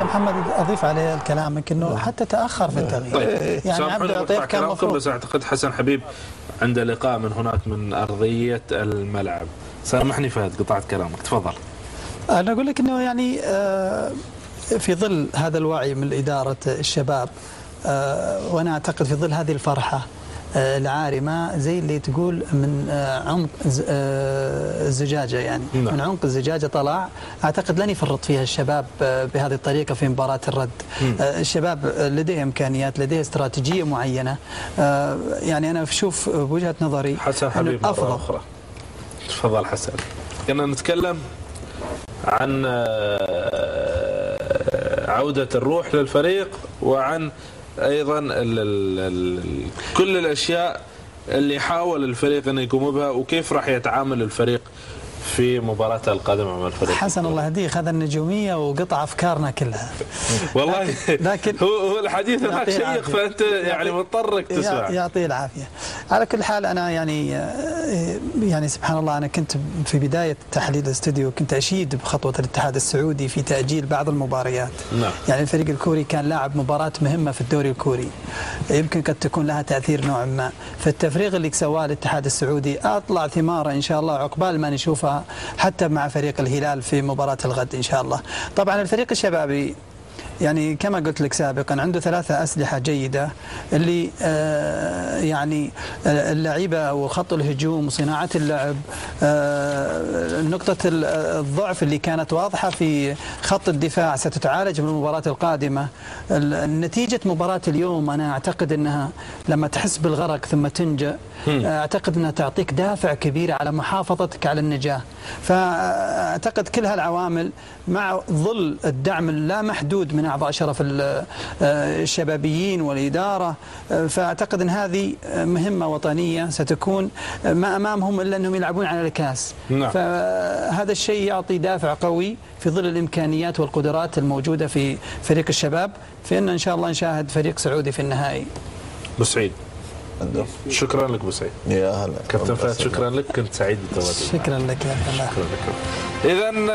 محمد اضيف عليه كلامك انه حتى تاخر في التغيير. طيب يعني عبد العطيف كان مفروض، بس اعتقد حسن حبيب عنده لقاء من هناك من ارضيه الملعب. سامحني فهد قطعت كلامك، تفضل. انا اقول لك انه يعني في ظل هذا الوعي من اداره الشباب، وانا اعتقد في ظل هذه الفرحه العارمه زي اللي تقول من عمق الزجاجه، يعني من عمق الزجاجه طلع. اعتقد لن يفرط فيها الشباب بهذه الطريقه في مباراه الرد. الشباب لديه امكانيات، لديه استراتيجيه معينه. يعني انا اشوف بوجهه نظري حسن حبيب مره اخرى. تفضل حسن. كنا نتكلم عن عوده الروح للفريق، وعن ايضا كل الاشياء اللي حاول الفريق انه يقوم بها، وكيف راح يتعامل الفريق في مباراته القادمه مع الفريق. حسن الله يهديه، هذا النجوميه وقطع افكارنا كلها. والله لكن هو الحديث هناك شيق، فانت يعني مضطر تسمع. يعطيه العافيه. على كل حال انا يعني سبحان الله، انا كنت في بدايه تحليل الاستوديو كنت اشيد بخطوه الاتحاد السعودي في تاجيل بعض المباريات. نعم. يعني الفريق الكوري كان لاعب مباراه مهمه في الدوري الكوري، يمكن قد تكون لها تاثير نوعا ما. فالتفريغ اللي سواه الاتحاد السعودي اطلع ثماره ان شاء الله عقبال ما نشوفها حتى مع فريق الهلال في مباراة الغد إن شاء الله. طبعا الفريق الشبابي يعني كما قلت لك سابقا عنده 3 أسلحة جيدة، اللي يعني اللعيبة وخط الهجوم وصناعة اللعب. نقطة الضعف اللي كانت واضحة في خط الدفاع ستتعالج في المباراة القادمة. نتيجة مباراة اليوم أنا أعتقد أنها لما تحس بالغرق ثم تنجأ، أعتقد أنها تعطيك دافع كبير على محافظتك على النجاح. فأعتقد كل هالعوامل مع ظل الدعم اللامحدود من أعضاء شرف الشبابيين والإدارة، فأعتقد أن هذه مهمة وطنية ستكون ما أمامهم إلا أنهم يلعبون على الكاس. نعم. فهذا الشيء يعطي دافع قوي في ظل الإمكانيات والقدرات الموجودة في فريق الشباب، في أن شاء الله نشاهد فريق سعودي في النهائي. بسعيد، شكرا لك بسعيد. يا هلا كابتن فهد، شكرا لك، كنت سعيد بالتواجد. شكرا لك يا الله. شكرا لك. إذن